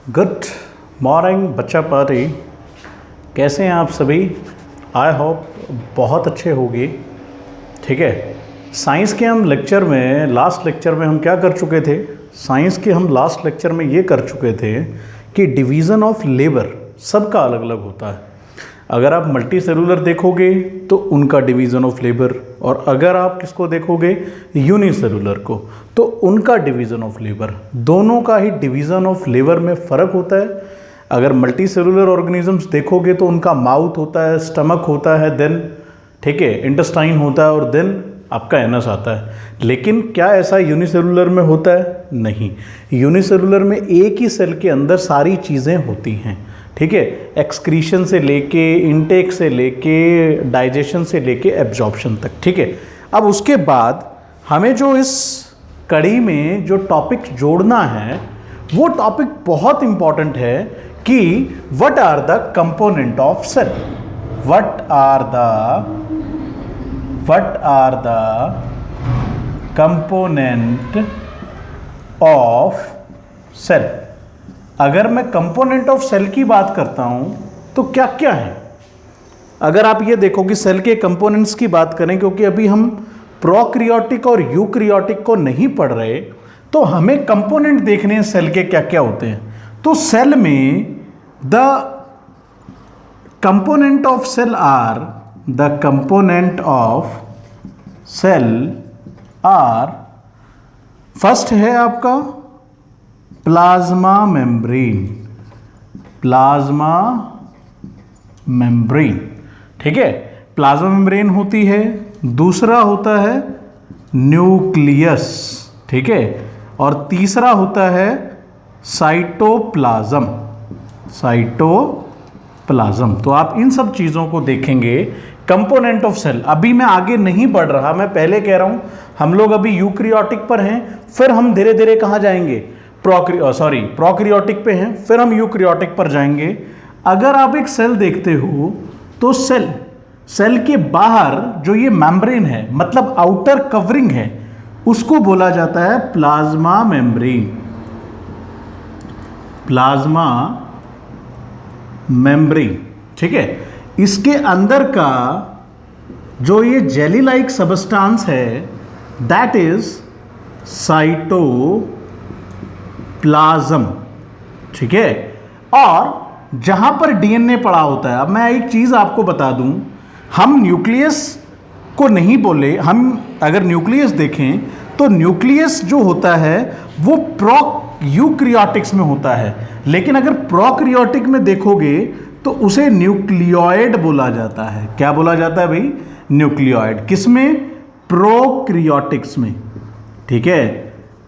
Good morning बच्चा party. कैसे हैं आप सभी? आई होप बहुत अच्छे होंगे। ठीक है, साइंस के हम लेक्चर में लास्ट लेक्चर में हम क्या कर चुके थे? साइंस के हम लास्ट लेक्चर में ये कर चुके थे कि डिवीज़न ऑफ लेबर सबका अलग अलग होता है। अगर आप मल्टी सेलुलर देखोगे तो उनका डिवीज़न ऑफ लेबर, और अगर आप किसको देखोगे यूनिसेलुलर को, तो उनका डिवीज़न ऑफ लेबर। दोनों का ही डिवीज़न ऑफ लेबर में फ़र्क होता है। अगर मल्टी सेलुलर ऑर्गेनिजम्स देखोगे तो उनका माउथ होता है, स्टमक होता है, देन ठीक है इंटेस्टाइन होता है, और देन आपका एनस आता है। लेकिन क्या ऐसा यूनिसेलुलर में होता है? नहीं, यूनिसेलुलर में एक ही सेल के अंदर सारी चीज़ें होती हैं। ठीक है, एक्सक्रीशन से लेके इनटेक से लेके डाइजेशन से लेके एब्जॉर्प्शन तक। ठीक है, अब उसके बाद हमें जो इस कड़ी में जो टॉपिक जोड़ना है वो टॉपिक बहुत इंपॉर्टेंट है कि what are the component of cell. What are the component of cell. अगर मैं कंपोनेंट ऑफ सेल की बात करता हूं तो क्या क्या है? अगर आप ये देखो कि सेल के कंपोनेंट्स की बात करें, क्योंकि अभी हम प्रोकैरियोटिक और यूकैरियोटिक को नहीं पढ़ रहे, तो हमें कंपोनेंट देखने हैं सेल के क्या क्या होते हैं। तो सेल में the component of cell are first है आपका प्लाज्मा मेम्ब्रेन। ठीक है, प्लाज्मा मेम्ब्रेन होती है। दूसरा होता है न्यूक्लियस। ठीक है, और तीसरा होता है साइटोप्लाज्म। तो आप इन सब चीज़ों को देखेंगे कंपोनेंट ऑफ सेल। अभी मैं आगे नहीं बढ़ रहा, मैं पहले कह रहा हूं हम लोग अभी यूकैरियोटिक पर हैं, फिर हम धीरे धीरे कहाँ जाएंगे? प्रोकैरियोटिक पे हैं, फिर हम यूकैरियोटिक पर जाएंगे। अगर आप एक सेल देखते हो तो सेल के बाहर जो ये मेम्ब्रेन है, मतलब आउटर कवरिंग है, उसको बोला जाता है प्लाज्मा मेम्ब्रेन। ठीक है, इसके अंदर का जो ये जेली लाइक सबस्टांस है दैट इज साइटोप्लाज्म। ठीक है, और जहां पर डीएनए पड़ा होता है। अब मैं एक चीज आपको बता दूं, हम न्यूक्लियस को नहीं बोले, हम अगर न्यूक्लियस देखें तो न्यूक्लियस जो होता है वो यूकैरियोटिक्स में होता है, लेकिन अगर प्रोकैरियोटिक में देखोगे तो उसे न्यूक्लियोइड बोला जाता है। क्या बोला जाता है भाई? न्यूक्लियोइड। किसमें? प्रोकैरियोटिक्स में। ठीक है,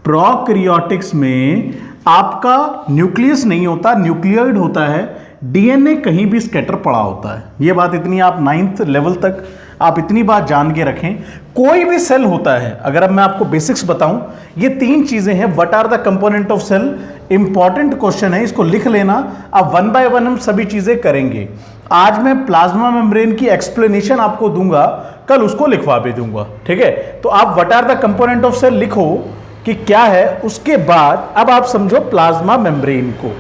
प्रोकैरियोटिक्स में आपका न्यूक्लियस नहीं होता, न्यूक्लियोइड होता है। डीएनए कहीं भी स्कैटर पड़ा होता है। ये बात इतनी आप 9th लेवल तक आप इतनी बात जान के रखें। कोई भी सेल होता है, अगर अब मैं आपको बेसिक्स बताऊं, ये 3 चीजें हैं। What are the component of cell? Important question है, इसको लिख लेना। अब 1 बाय 1 हम सभी चीजें करेंगे। आज मैं प्लाज्मा मेम्ब्रेन की एक्सप्लेनेशन आपको दूंगा, कल उसको लिखवा भी दूंगा। ठीक है, तो आप what are the component of cell लिखो कि क्या है। उसके बाद अब आप समझो प्लाज्मा मेम्ब्रेन को।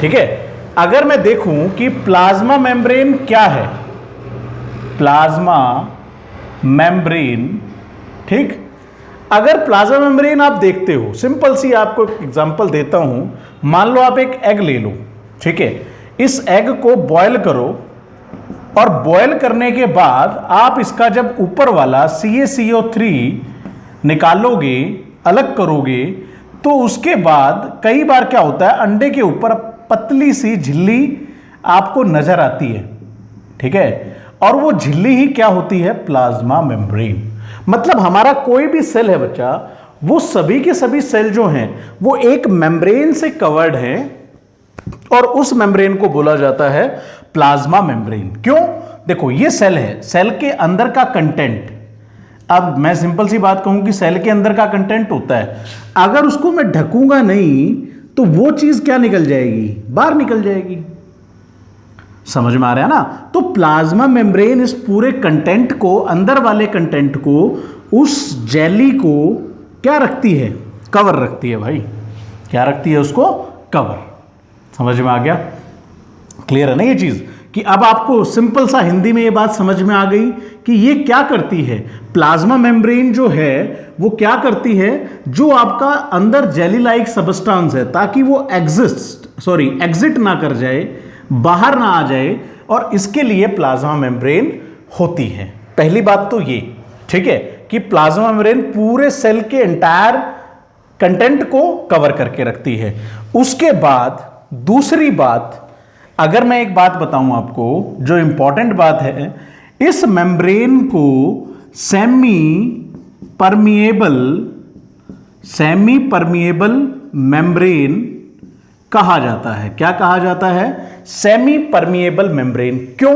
ठीक है, अगर मैं देखूं कि प्लाज्मा मेम्ब्रेन क्या है, प्लाज्मा मेम्ब्रेन। ठीक, अगर प्लाज्मा मेम्ब्रेन आप देखते हो, सिंपल सी आपको एग्जांपल देता हूं। मान लो आप एक एग ले लो। ठीक है, इस एग को बॉयल करो, और बॉयल करने के बाद आप इसका जब ऊपर वाला CaCO3 निकालोगे, अलग करोगे, तो उसके बाद कई बार क्या होता है, अंडे के ऊपर पतली सी झिल्ली आपको नजर आती है। ठीक है, और वो झिल्ली ही क्या होती है? Plasma membrane. मतलब हमारा कोई भी सेल है बच्चा, वो सभी के सभी सेल जो हैं वो एक मेम्ब्रेन से कवर्ड हैं, और उस मेम्ब्रेन को बोला जाता है प्लाज्मा मेम्ब्रेन। क्यों? देखो ये सेल है, सेल के अंदर का कंटेंट। अब मैं सिंपल सी बात कहूं कि सेल के अंदर का कंटेंट होता है, अगर उसको मैं ढकूंगा नहीं तो वो चीज क्या निकल जाएगी? बाहर निकल जाएगी। समझ में आ रहा है ना? तो प्लाज्मा मेम्ब्रेन इस पूरे कंटेंट को, अंदर वाले कंटेंट को, उस जेली को क्या रखती है? कवर रखती है भाई। क्या रखती है उसको? कवर। समझ में आ गया? क्लियर है ना ये चीज कि अब आपको सिंपल सा हिंदी में ये बात समझ में आ गई कि ये क्या करती है। प्लाज्मा मेम्ब्रेन जो है वो क्या करती है, जो आपका अंदर जेली लाइक सब्सटेंस है, ताकि वो एग्जिट ना कर जाए, बाहर ना आ जाए, और इसके लिए प्लाज्मा मेम्ब्रेन होती है। पहली बात तो ये, ठीक है, कि प्लाज्मा मेम्ब्रेन पूरे सेल के एंटायर कंटेंट को कवर करके रखती है। उसके बाद दूसरी बात, अगर मैं एक बात बताऊं आपको जो इंपॉर्टेंट बात है, इस मेम्ब्रेन को सेमी परमिएबल मेम्ब्रेन कहा जाता है। क्या कहा जाता है? Semi permeable membrane. क्यों?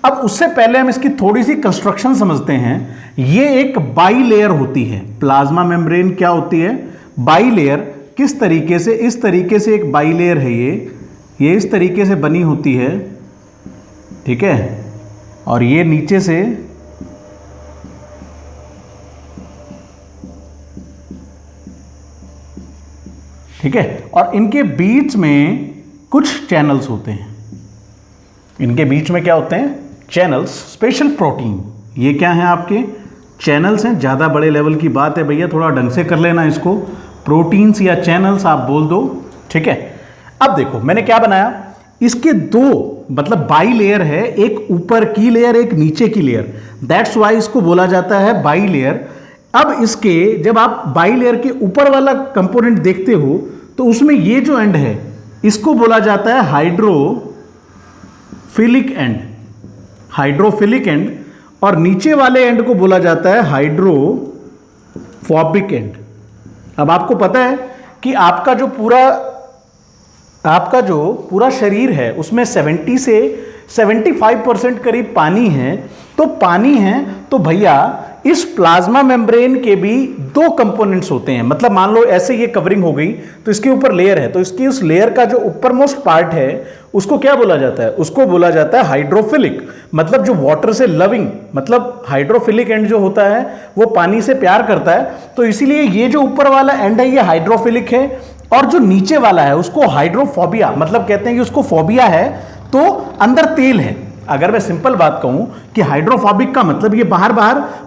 अब उससे पहले हम इसकी थोड़ी सी कंस्ट्रक्शन समझते हैं। ये एक बाइलेयर होती है। प्लाज्मा मेम्ब्रेन क्या होती है? बाइलेयर। किस तरीके से? इस तरीके से एक बाइलेयर है ये इस तरीके से बनी होती है, ठीक है, और ये नीचे से ठीक है, और इनके बीच में कुछ चैनल्स होते हैं। इनके बीच में क्या होते हैं? Channels, special protein. ये क्या है? आपके चैनल्स हैं। ज़्यादा बड़े लेवल की बात है भैया, थोड़ा ढंग से कर लेना इसको। प्रोटीन्स या चैनल्स आप बोल दो, ठीक है। अब देखो मैंने क्या बनाया, इसके दो मतलब बाई लेयर है, एक ऊपर की लेयर, एक नीचे की लेयर। दैट्स वाई इसको बोला जाता है बाई लेयर। अब इसके जब आप बाई लेयर के ऊपर वाला कंपोनेंट देखते हो तो उसमें ये जो एंड है इसको बोला जाता है हाइड्रोफिलिक एंड, और नीचे वाले एंड को बोला जाता है हाइड्रोफोबिक एंड। अब आपको पता है कि आपका जो पूरा शरीर है उसमें 70 से 75% करीब पानी है। तो पानी है तो भैया इस प्लाज्मा मेम्ब्रेन के भी दो कंपोनेंट्स होते हैं। मतलब मान लो ऐसे ये कवरिंग हो गई तो इसके ऊपर लेयर है, तो इसकी उस लेयर का जो ऊपर मोस्ट पार्ट है उसको क्या बोला जाता है? उसको बोला जाता है हाइड्रोफिलिक। मतलब जो वाटर से लविंग, मतलब हाइड्रोफिलिक एंड जो होता है वो पानी से प्यार करता है। तो इसीलिए ये जो ऊपर वाला एंड है ये हाइड्रोफिलिक है, और जो नीचे वाला है उसको हाइड्रोफोबिया, मतलब कहते हैं कि उसको फोबिया है, तो अंदर तेल है। अगर मैं सिंपल बात कहूं कि हाइड्रोफोबिक का मतलब ये बाहर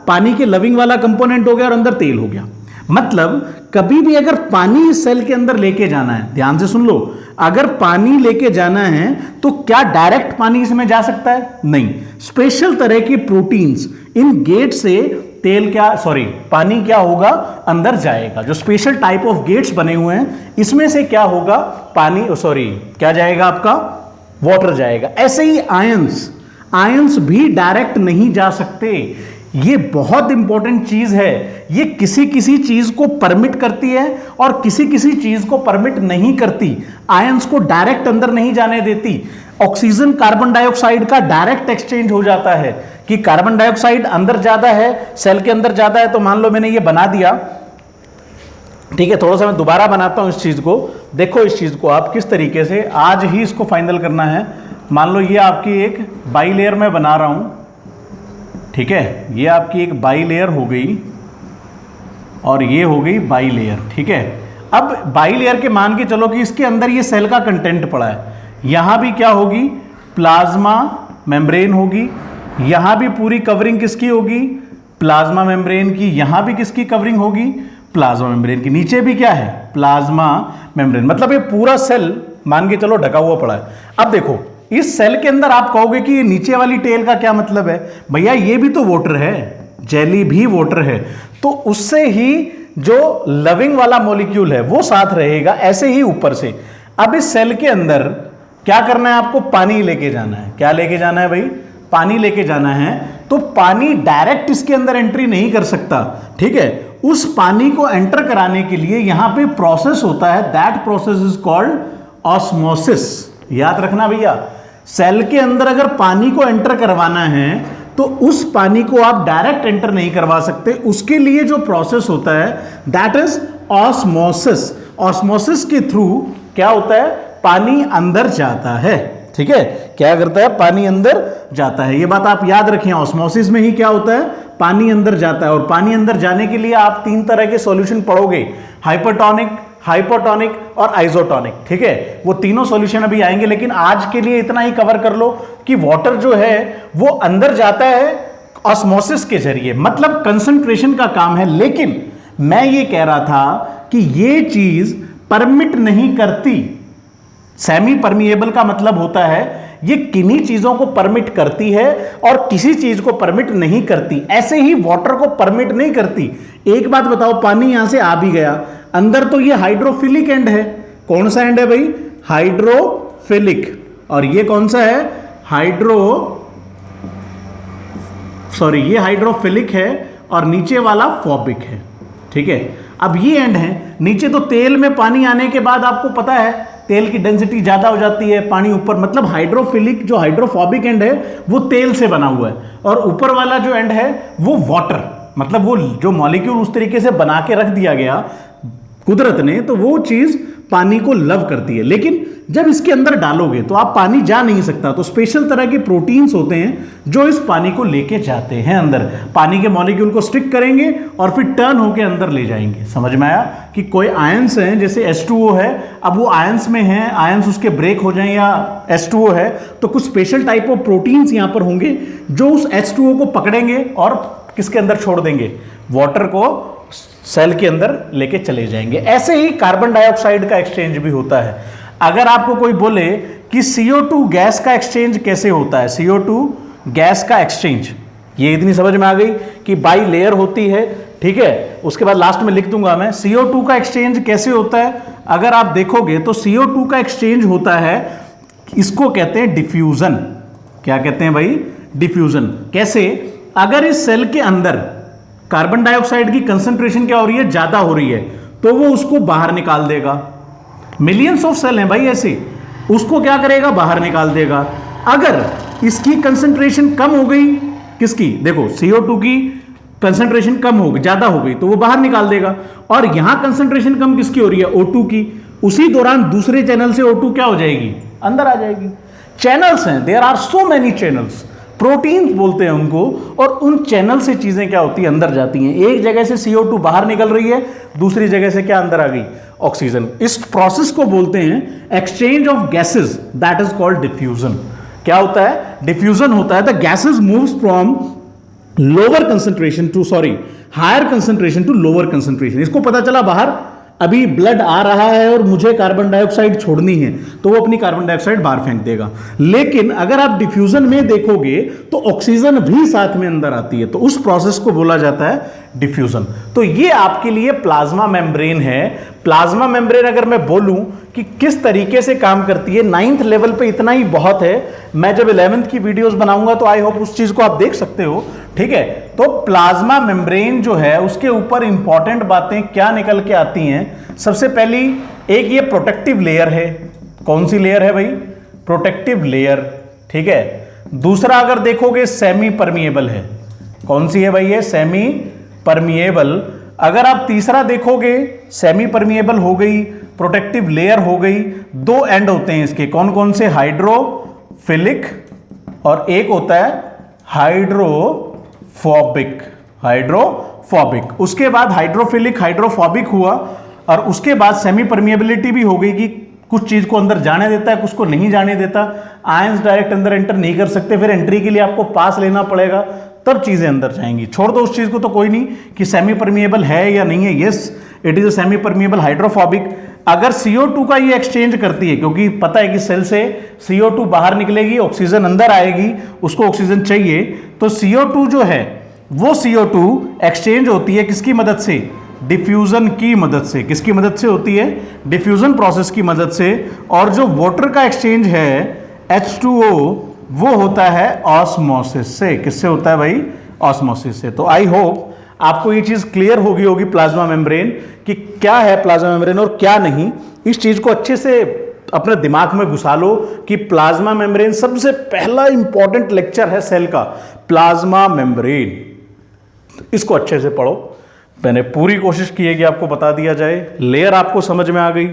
पानी के लविंग वाला कंपोनेंट हो गया और अंदर तेल हो गया। मतलब कभी भी अगर पानी इस सेल के अंदर लेके जाना है, ध्यान से सुन लो, अगर पानी लेके जाना है तो क्या डायरेक्ट पानी इसमें जा सकता है? नहीं। स्पेशल तरह की प्रोटीन्स इन गेट से पानी क्या होगा? अंदर जाएगा। जो स्पेशल टाइप ऑफ गेट्स बने हुए हैं इसमें से क्या होगा? क्या जाएगा आपका? वाटर जाएगा। ऐसे ही आयंस भी डायरेक्ट नहीं जा सकते। ये बहुत इंपॉर्टेंट चीज है। ये किसी किसी चीज को परमिट करती है और किसी किसी चीज को परमिट नहीं करती। आयंस को डायरेक्ट अंदर नहीं जाने देती। ऑक्सीजन कार्बन डाइऑक्साइड का डायरेक्ट एक्सचेंज हो जाता है कि कार्बन डाइऑक्साइड अंदर ज्यादा है, सेल के अंदर ज्यादा है, तो मान लो मैंने ये बना दिया, ठीक है, थोड़ा सा मैं दोबारा बनाता हूं इस चीज को। देखो इस चीज को आप किस तरीके से, आज ही इसको फाइनल करना है। मान लो ये आपकी एक बाई लेयर में बना रहा हूं, ठीक है, ये आपकी एक बाई लेयर हो गई और ये हो गई बाई लेयर, ठीक है। अब बाई लेयर के मान के चलो कि इसके अंदर ये सेल का कंटेंट पड़ा है। यहां भी क्या होगी? प्लाज्मा मेम्ब्रेन होगी। यहां भी पूरी कवरिंग किसकी होगी? प्लाज्मा मेम्ब्रेन की। यहां भी किसकी कवरिंग होगी? प्लाज्मा मेम्ब्रेन की। नीचे भी क्या है? Plasma membrane. मतलब ये पूरा सेल मान के चलो ढका हुआ पड़ा है। अब देखो इस सेल के अंदर आप कहोगे कि ये नीचे वाली टेल का क्या मतलब है? भैया ये भी तो वाटर है, जेली भी वाटर है, तो उससे ही जो लविंग वाला मॉलिक्यूल है वो साथ रहेगा, ऐसे ही ऊपर से। अब इस सेल के अंदर क्या करना है आपको? पानी लेके जाना है। क्या लेके जाना है भाई? पानी लेके जाना है। तो पानी डायरेक्ट इसके अंदर एंट्री नहीं कर सकता, ठीक है। उस पानी को एंटर कराने के लिए यहां पे प्रोसेस होता है, that process is called osmosis. याद रखना भैया, सेल के अंदर अगर पानी को एंटर करवाना है तो उस पानी को आप डायरेक्ट एंटर नहीं करवा सकते। उसके लिए जो प्रोसेस होता है दैट इज ऑस्मोसिस। ऑस्मोसिस के थ्रू क्या होता है? पानी अंदर जाता है, ठीक है। क्या करता है? पानी अंदर जाता है। ये बात आप याद रखें, ऑस्मोसिस में ही क्या होता है? पानी अंदर जाता है। और पानी अंदर जाने के लिए आप तीन तरह के सॉल्यूशन पढ़ोगे, हाइपरटोनिक, हाइपोटोनिक और आइसोटोनिक। ठीक है, वो तीनों सॉल्यूशन अभी आएंगे, लेकिन आज के लिए इतना ही कवर कर लो कि वाटर जो है वो अंदर जाता है ऑस्मोसिस के जरिए, मतलब कंसंट्रेशन का काम है। लेकिन मैं ये कह रहा था कि ये चीज परमिट नहीं करती। सेमी परमिएबल का मतलब होता है ये किन्हीं चीजों को परमिट करती है और किसी चीज को परमिट नहीं करती। ऐसे ही वाटर को परमिट नहीं करती। एक बात बताओ, पानी यहां से आ भी गया, अंदर तो ये हाइड्रोफिलिक एंड है। कौन सा एंड है भाई? हाइड्रोफिलिक। और ये कौन सा है? ये हाइड्रोफिलिक है और नीचे वाला फॉबिक है। ठीक है, अब ये एंड है नीचे, तो तेल में पानी आने के बाद आपको पता है तेल की डेंसिटी ज्यादा हो जाती है, पानी ऊपर, मतलब हाइड्रोफिलिक जो हाइड्रोफोबिक एंड है वो तेल से बना हुआ है, और ऊपर वाला जो एंड है वो वाटर, मतलब वो जो मॉलिक्यूल उस तरीके से बना के रख दिया गया कुदरत ने, तो वो चीज पानी को लव करती है। लेकिन जब इसके अंदर डालोगे तो आप पानी जा नहीं सकता, तो स्पेशल तरह के प्रोटीन्स होते हैं जो इस पानी को लेके जाते हैं अंदर, पानी के मॉलिक्यूल को स्टिक करेंगे और फिर टर्न होके अंदर ले जाएंगे। समझ में आया कि कोई आयंस हैं, जैसे H2O है, अब वो आयंस में हैं, आयंस उसके ब्रेक हो जाएं या H2O है तो कुछ स्पेशल टाइप ऑफ प्रोटीन्स यहां पर होंगे जो उस H2O को पकड़ेंगे और किसके अंदर छोड़ देंगे? वाटर को सेल के अंदर लेके चले जाएंगे। ऐसे ही कार्बन डाइऑक्साइड का एक्सचेंज भी होता है। अगर आपको कोई बोले कि CO2 गैस का एक्सचेंज कैसे होता है, CO2 गैस का एक्सचेंज, ये इतनी समझ में आ गई कि बाई लेयर होती है। ठीक है, उसके बाद लास्ट में लिख दूंगा मैं CO2 का एक्सचेंज कैसे होता है। अगर आप देखोगे तो CO2 का एक्सचेंज होता है, इसको कहते हैं डिफ्यूजन। क्या कहते हैं भाई? डिफ्यूजन। कैसे? अगर इस सेल के अंदर कार्बन डाइऑक्साइड की कंसंट्रेशन क्या हो रही है? ज्यादा हो रही है, तो वो उसको बाहर निकाल देगा। मिलियंस ऑफ सेल हैं भाई ऐसे, उसको क्या करेगा? बाहर निकाल देगा। अगर इसकी कंसंट्रेशन कम हो गई, किसकी? देखो CO2 की कंसंट्रेशन कम हो गई, ज्यादा हो गई, तो वो बाहर निकाल देगा। और यहां कंसंट्रेशन कम किसकी हो रही है? O2 की। उसी दौरान दूसरे चैनल से O2 क्या हो जाएगी? अंदर आ जाएगी। चैनल्स हैं, there are so many channels, proteins बोलते हैं उनको, और उन चैनल से चीजें क्या होती है? अंदर जाती हैं। एक जगह से CO2 बाहर निकल रही है, दूसरी जगह से क्या अंदर आ गई? ऑक्सीजन। इस प्रोसेस को बोलते हैं exchange of gases, that is called diffusion. क्या होता है? डिफ्यूजन होता है the gases moves from lower concentration to higher concentration to lower concentration. इसको पता चला बाहर अभी ब्लड आ रहा है और मुझे कार्बन डाइऑक्साइड छोड़नी है, तो वो अपनी कार्बन डाइऑक्साइड बाहर फेंक देगा। लेकिन अगर आप डिफ्यूजन में देखोगे तो ऑक्सीजन भी साथ में अंदर आती है, तो उस प्रोसेस को बोला जाता है डिफ्यूजन। तो ये आपके लिए प्लाज्मा मेम्ब्रेन है। प्लाज्मा मेम्ब्रेन अगर मैं बोलूं कि किस तरीके से काम करती है, 9th लेवल पे इतना ही बहुत है। मैं जब 11th की वीडियोस बनाऊंगा तो आई होप उस चीज को आप देख सकते हो। ठीक है, तो प्लाज्मा मेम्ब्रेन जो है उसके ऊपर इंपॉर्टेंट बातें क्या निकल के आती हैं? सबसे पहली एक ये प्रोटेक्टिव लेयर है। कौन सी लेयर है भाई? Protective layer. ठीक है, दूसरा अगर देखोगे सेमी परमिएबल है। कौन सी है भाई? ये सेमी परमिएबल। अगर आप तीसरा देखोगे, सेमी परमिएबल हो गई, प्रोटेक्टिव लेयर हो गई। दो एंड होते हैं इसके, कौन कौन से? हाइड्रोफिलिक और एक होता है हाइड्रोफोबिक। उसके बाद हाइड्रोफिलिक हाइड्रोफोबिक हुआ और उसके बाद सेमी परमिएबिलिटी भी हो गई कि कुछ चीज को अंदर जाने देता है, कुछ को नहीं जाने देता। आयंस डायरेक्ट अंदर एंटर नहीं कर सकते, फिर एंट्री के लिए आपको पास लेना पड़ेगा, तब चीजें अंदर जाएंगी। छोड़ दो उस चीज को तो कोई नहीं कि सेमी परमिएबल है या नहीं है। Yes, it is a semi permeable hydrophobic. अगर CO2 का ये एक्सचेंज करती है, क्योंकि पता है कि सेल से CO2 बाहर निकलेगी, ऑक्सीजन अंदर आएगी, उसको ऑक्सीजन चाहिए, तो CO2 जो है वो CO2 एक्सचेंज होती है किसकी मदद से? डिफ्यूजन की मदद से। किसकी मदद से होती है? डिफ्यूजन प्रोसेस की मदद से। और जो वाटर का एक्सचेंज है H2O, वो होता है ऑस्मोसिस से। किससे होता है भाई? ऑस्मोसिस से। तो आई होप आपको ये चीज क्लियर होगी प्लाज्मा मेम्ब्रेन कि क्या है प्लाज्मा मेम्ब्रेन और क्या नहीं। इस चीज को अच्छे से अपने दिमाग में घुसा लो कि प्लाज्मा मेम्ब्रेन सबसे पहला इंपॉर्टेंट लेक्चर है सेल का, प्लाज्मा मेम्ब्रेन। इसको अच्छे से पढ़ो। मैंने पूरी कोशिश की है कि आपको बता दिया जाए। लेयर आपको समझ में आ गई।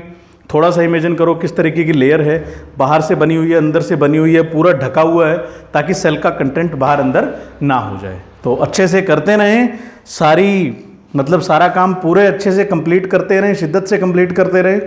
थोड़ा सा इमेजिन करो किस तरीके की लेयर है, बाहर से बनी हुई है, अंदर से बनी हुई है, पूरा ढका हुआ है ताकि सेल का कंटेंट बाहर अंदर ना हो जाए। तो अच्छे से करते रहें, सारी मतलब सारा काम पूरे अच्छे से कंप्लीट करते रहें, शिद्दत से कंप्लीट करते रहें।